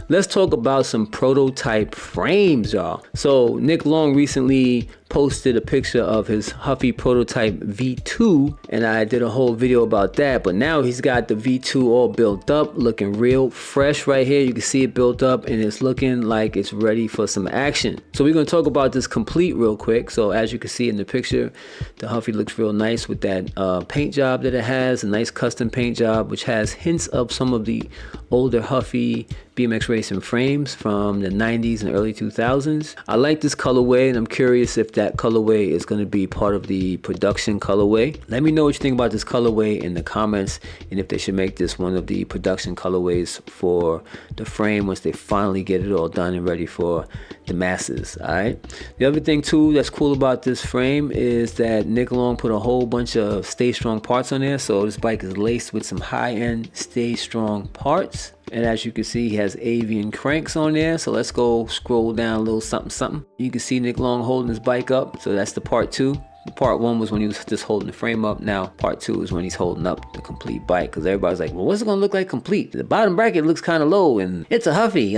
let's talk about some prototype frames, y'all. So Nick Long recently posted a picture of his Huffy prototype V2, and I did a whole video about that. But now he's got the V2 all built up, looking real fresh right here. You can see it built up and it's looking like it's ready for some action. So we're going to talk about this complete real quick. So as you can see in the picture, the Huffy looks real nice with that paint job that it has, a nice custom paint job which has hints of some of the older Huffy BMX racing frames from the 90s and early 2000s. I like this colorway, and I'm curious if that colorway is going to be part of the production colorway. Let me know what you think about this colorway in the comments, and if they should make this one of the production colorways for the frame once they finally get it all done and ready for the masses. All right. The other thing too that's cool about this frame is that Nick Long put a whole bunch of Stay Strong parts on there. So this bike is laced with some high-end Stay Strong parts. And as you can see, he has avian cranks on there. So let's go scroll down a little something. You can see Nick Long holding his bike up. So that's the part 2. Part 1 was when he was just holding the frame up. Now part 2 is when he's holding up the complete bike, because everybody's like, well, what's it gonna look like complete? The bottom bracket looks kind of low and it's a Huffy,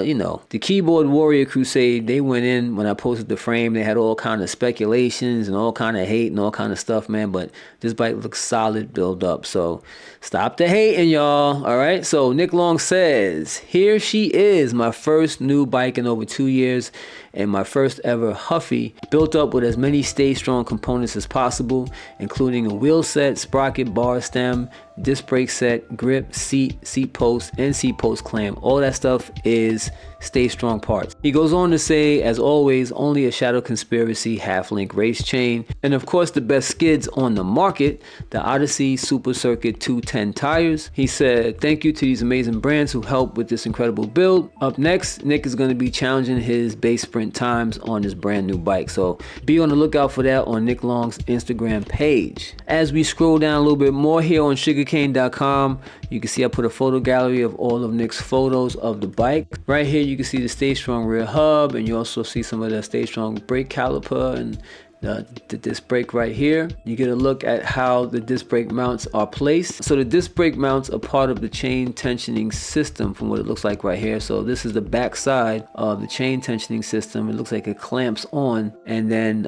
you know. The Keyboard Warrior Crusade, they went in when I posted the frame. They had all kind of speculations and all kind of hate and all kind of stuff, man, but this bike looks solid build up. So stop the hating, y'all. All right, so Nick Long says, here she is, my first new bike in over 2 years, and my first ever Huffy, built up with as many Stay Strong components as possible, including a wheel set, sprocket, bar stem, disc brake set, grip, seat post, and seat post clamp. All that stuff is Stay Strong parts. He goes on to say, as always, only a Shadow Conspiracy half-link race chain, and of course the best skids on the market, the Odyssey Super Circuit 210 tires. He said, thank you to these amazing brands who helped with this incredible build. Up next, Nick is going to be challenging his base sprint times on this brand new bike, so be on the lookout for that on Nick Long's Instagram page. As we scroll down a little bit more here on sugarcane.com, you can see I put a photo gallery of all of Nick's photos of the bike. Right here you can see the Stay Strong rear hub, and you also see some of the Stay Strong brake caliper and the disc brake right here. You get a look at how the disc brake mounts are placed. So the disc brake mounts are part of the chain tensioning system from what it looks like right here. So this is the back side of the chain tensioning system. It looks like it clamps on and then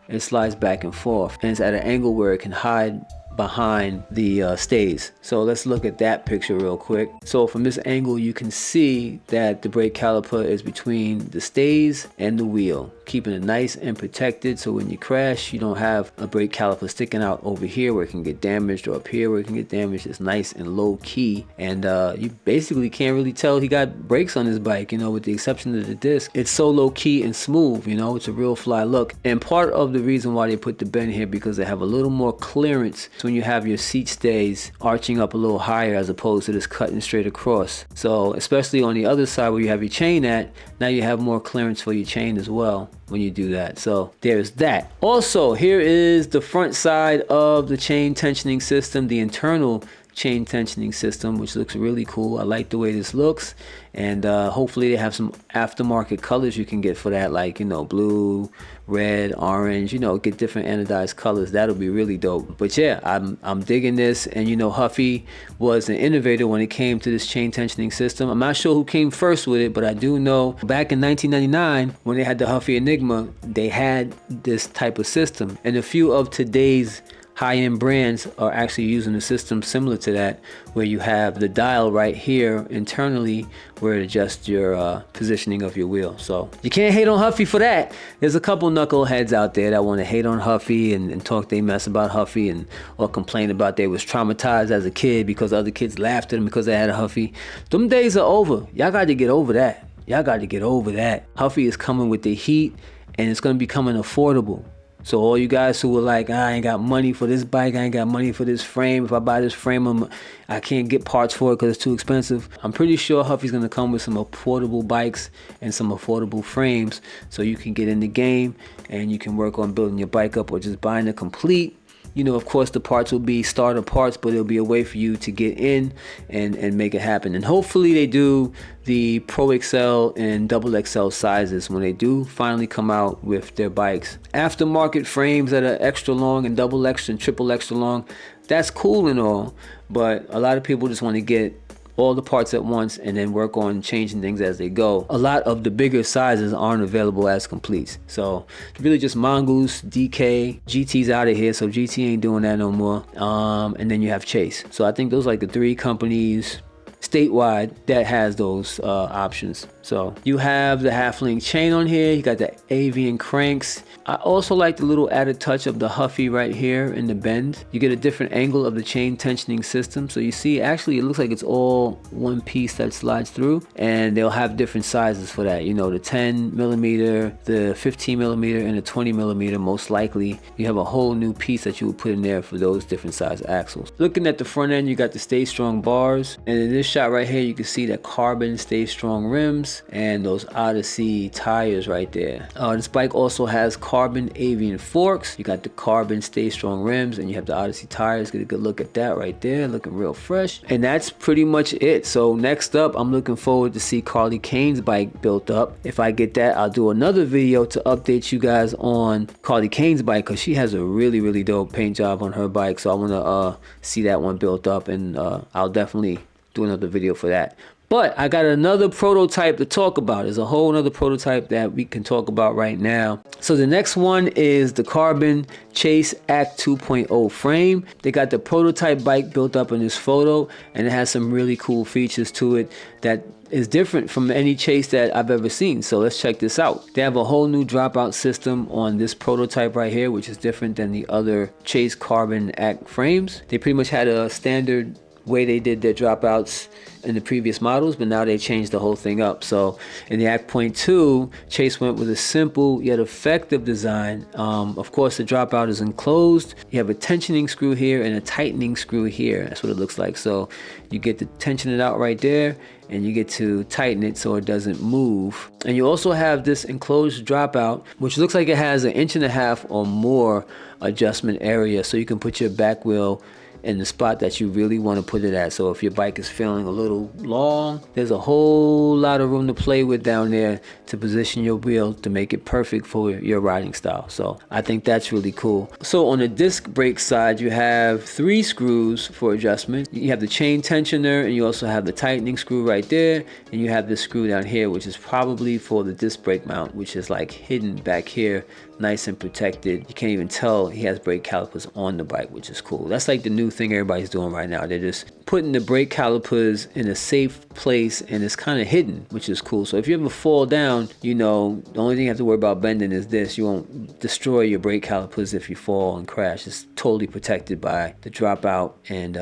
it slides back and forth, and it's at an angle where it can hide behind the stays. So let's look at that picture real quick. So from this angle you can see that the brake caliper is between the stays and the wheel, keeping it nice and protected, so when you crash you don't have a brake caliper sticking out over here where it can get damaged, or up here where it can get damaged. It's nice and low key, and you basically can't really tell he got brakes on his bike, you know, with the exception of the disc. It's so low key and smooth, you know, it's a real fly look. And part of the reason why they put the bend here, because they have a little more clearance when you have your seat stays arching up a little higher as opposed to just cutting straight across. So especially on the other side where you have your chain at, now you have more clearance for your chain as well when you do that. So there's that. Also, here is the front side of the chain tensioning system, the internal chain tensioning system, which looks really cool. I like the way this looks, and hopefully they have some aftermarket colors you can get for that, like, you know, blue, red, orange, you know, get different anodized colors. That'll be really dope. But yeah, I'm digging this. And you know, Huffy was an innovator when it came to this chain tensioning system. I'm not sure who came first with it, but I do know back in 1999 when they had the Huffy Enigma, they had this type of system, and a few of today's high-end brands are actually using a system similar to that, where you have the dial right here internally where it adjusts your positioning of your wheel. So you can't hate on Huffy for that. There's a couple knuckleheads out there that want to hate on Huffy and talk they mess about Huffy, and or complain about they was traumatized as a kid because other kids laughed at them because they had a Huffy. Them days are over. Y'all got to get over that. Y'all got to get over that. Huffy is coming with the heat, and it's going to be coming affordable. So all you guys who were like, I ain't got money for this bike, I ain't got money for this frame, if I buy this frame, I can't get parts for it because it's too expensive. I'm pretty sure Huffy's going to come with some affordable bikes and some affordable frames, so you can get in the game and you can work on building your bike up, or just buying a complete. You know, of course, the parts will be starter parts, but it'll be a way for you to get in and make it happen. And hopefully they do the Pro XL and Double XL sizes when they do finally come out with their bikes. Aftermarket frames that are extra long and double extra and triple extra long, that's cool and all, but a lot of people just want to get all the parts at once and then work on changing things as they go. A lot of the bigger sizes aren't available as completes. So really just Mongoose, DK, GT's out of here, so GT ain't doing that no more. And then you have Chase. So I think those are like the 3 companies statewide that has those options. So you have the half-link chain on here, you got the avian cranks. I also like the little added touch of the Huffy right here in the bend. You get a different angle of the chain tensioning system, so you see actually it looks like it's all one piece that slides through, and they'll have different sizes for that. You know, the 10 millimeter, the 15 millimeter, and the 20 millimeter. Most likely you have a whole new piece that you would put in there for those different size axles. Looking at the front end, you got the Stay Strong bars, and in this shot right here you can see that carbon Stay Strong rims and those Odyssey tires right there. This bike also has carbon avian forks. You got the carbon Stay Strong rims, and you have the Odyssey tires. Get a good look at that right there, looking real fresh. And that's pretty much it. So next up, I'm looking forward to see Carly Kane's bike built up. If I get that, I'll do another video to update you guys on Carly Kane's bike, because she has a really dope paint job on her bike. So I want to see that one built up, and I'll definitely do another video for that. But I got another prototype to talk about. There's a whole other prototype that we can talk about right now. So the next one is the Carbon Chase Act 2.0 frame. They got the prototype bike built up in this photo, and it has some really cool features to it that is different from any Chase that I've ever seen. So let's check this out. They have a whole new dropout system on this prototype right here, which is different than the other Chase Carbon Act frames. They pretty much had a standard way they did their dropouts in the previous models, but now they changed the whole thing up. So in the Act Point 2, Chase went with a simple yet effective design. Of course, the dropout is enclosed. You have a tensioning screw here and a tightening screw here. That's what it looks like. So you get to tension it out right there, and you get to tighten it so it doesn't move. And you also have this enclosed dropout, which looks like it has 1.5 inches or more adjustment area, so you can put your back wheel in the spot that you really want to put it at. So if your bike is feeling a little long, there's a whole lot of room to play with down there to position your wheel to make it perfect for your riding style. So I think that's really cool. So on the disc brake side, you have 3 screws for adjustment. You have the chain tensioner, and you also have the tightening screw right there, and you have this screw down here, which is probably for the disc brake mount, which is like hidden back here, nice and protected. You can't even tell he has brake calipers on the bike, which is cool. That's like the new thing everybody's doing right now. They're just putting the brake calipers in a safe place, and it's kind of hidden, which is cool. So if you ever fall down, you know, the only thing you have to worry about bending is this. You won't destroy your brake calipers if you fall and crash. It's totally protected by the dropout and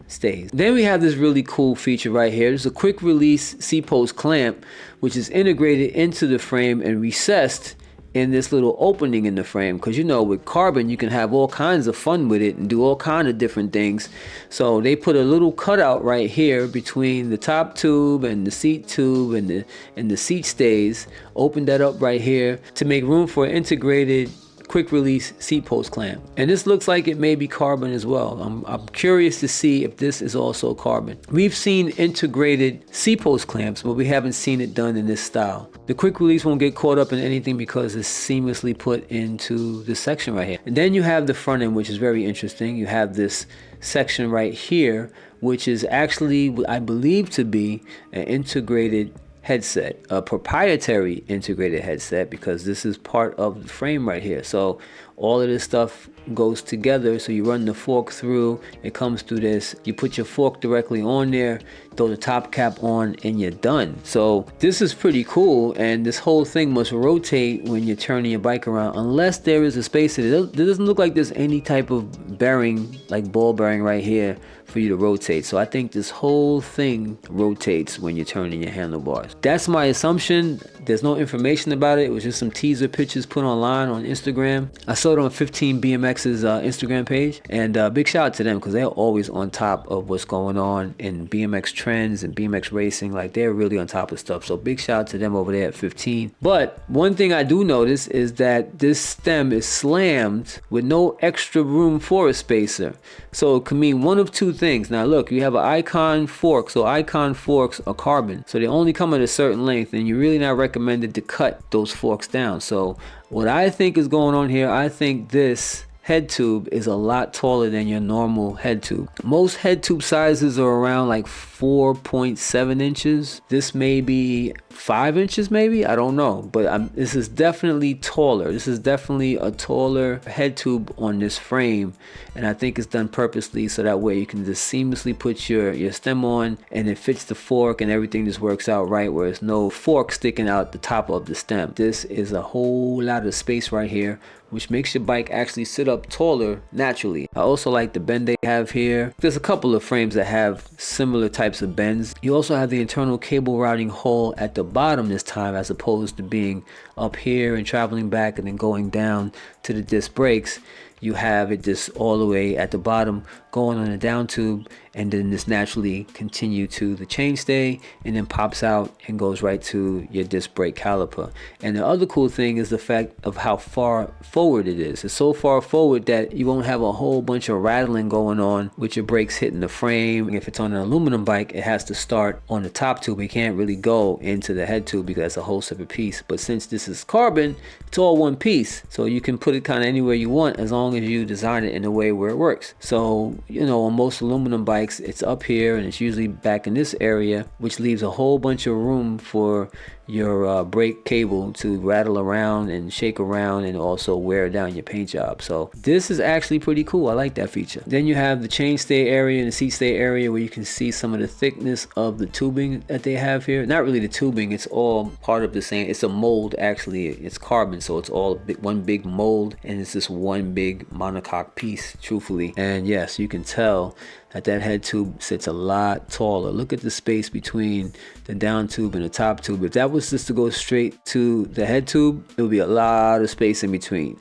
stays. Then we have this really cool feature right here. There's a quick release C-post clamp, which is integrated into the frame and recessed in this little opening in the frame, because you know, with carbon you can have all kinds of fun with it and do all kinds of different things. So they put a little cutout right here between the top tube and the seat tube and the seat stays. Opened that up right here to make room for an integrated quick release seat post clamp, and this looks like it may be carbon as well. I'm curious to see if this is also carbon. We've seen integrated seat post clamps, but we haven't seen it done in this style. The quick release won't get caught up in anything because it's seamlessly put into this section right here. And then you have the front end, which is very interesting. You have this section right here, which is actually what I believe to be an integrated headset, a proprietary integrated headset, because this is part of the frame right here. So all of this stuff goes together. So you run the fork through, it comes through this, you put your fork directly on there, throw the top cap on, and you're done. So this is pretty cool, and this whole thing must rotate when you're turning your bike around, unless there is a space in it. There doesn't look like there's any type of bearing, like ball bearing right here for you to rotate. So I think this whole thing rotates when you're turning your handlebars. That's my assumption. There's no information about it. It was just some teaser pictures put online on Instagram. I saw it on 15 BMX's Instagram page, and big shout out to them, because they're always on top of what's going on in BMX trends and BMX racing. Like, they're really on top of stuff. So big shout out to them over there at 15. But one thing I do notice is that this stem is slammed with no extra room for a spacer. So it can mean one of two things. Now look, you have an Icon fork. So Icon forks are carbon, so they only come at a certain length, and you're really not recommended to cut those forks down. So what I think is going on here, I think this head tube is a lot taller than your normal head tube. Most head tube sizes are around like 4.7 inches. This may be 5 inches maybe, I don't know, but this is definitely taller. This is definitely a taller head tube on this frame, and I think it's done purposely so that way you can just seamlessly put your stem on and it fits the fork and everything just works out right, where there's no fork sticking out the top of the stem. This is a whole lot of space right here, which makes your bike actually sit up taller naturally. I also like the bend they have here. There's a couple of frames that have similar types of bends. You also have the internal cable routing hole at the bottom this time, as opposed to being up here and traveling back and then going down to the disc brakes. You have it just all the way at the bottom going on a down tube, and then this naturally continue to the chainstay and then pops out and goes right to your disc brake caliper. And the other cool thing is the fact of how far forward it is. It's so far forward that you won't have a whole bunch of rattling going on with your brakes hitting the frame. If it's on an aluminum bike, it has to start on the top tube. It can't really go into the head tube because that's a whole separate piece. But since this is carbon, it's all one piece, so you can put it kind of anywhere you want as long as you design it in a way where it works. So, you know, on most aluminum bikes, it's up here and it's usually back in this area, which leaves a whole bunch of room for your brake cable to rattle around and shake around and also wear down your paint job. So this is actually pretty cool. I like that feature. Then you have the chainstay area and the seat stay area where you can see some of the thickness of the tubing that they have here. Not really the tubing, it's all part of the same. It's a mold actually. It's carbon, so it's all one big mold, and it's just one big monocoque piece, truthfully. And yes, you can tell that head tube sits a lot taller. Look at the space between the down tube and the top tube. If that was just to go straight to the head tube, it would be a lot of space in between.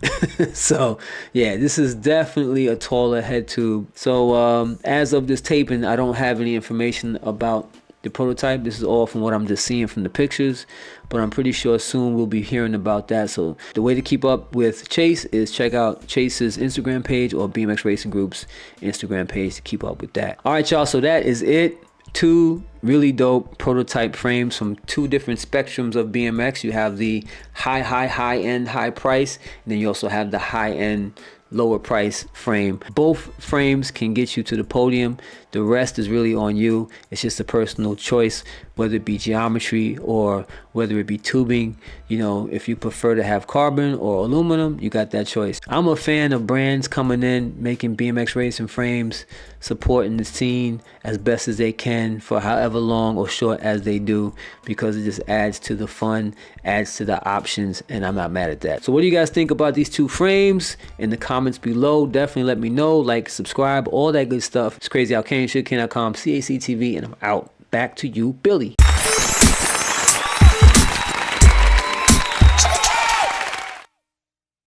So yeah, this is definitely a taller head tube. So as of this taping, I don't have any information about the prototype. This is all from what I'm just seeing from the pictures, but I'm pretty sure soon we'll be hearing about that. So the way to keep up with Chase is check out Chase's Instagram page or BMX Racing Group's Instagram page to keep up with that. All right, y'all, so that is it. Two really dope prototype frames from two different spectrums of BMX. You have the high end, high price, and then you also have the high end, lower price frame. Both frames can get you to the podium. The rest is really on you. It's just a personal choice, whether it be geometry or whether it be tubing. You know, if you prefer to have carbon or aluminum, you got that choice. I'm a fan of brands coming in, making BMX racing frames, supporting the scene as best as they can for however long or short as they do, because it just adds to the fun, adds to the options, and I'm not mad at that. So what do you guys think about these two frames? In the comments below, definitely let me know. Like, subscribe, all that good stuff. It's crazy how can.com, CACTV, and I'm out. Back to you, Billy.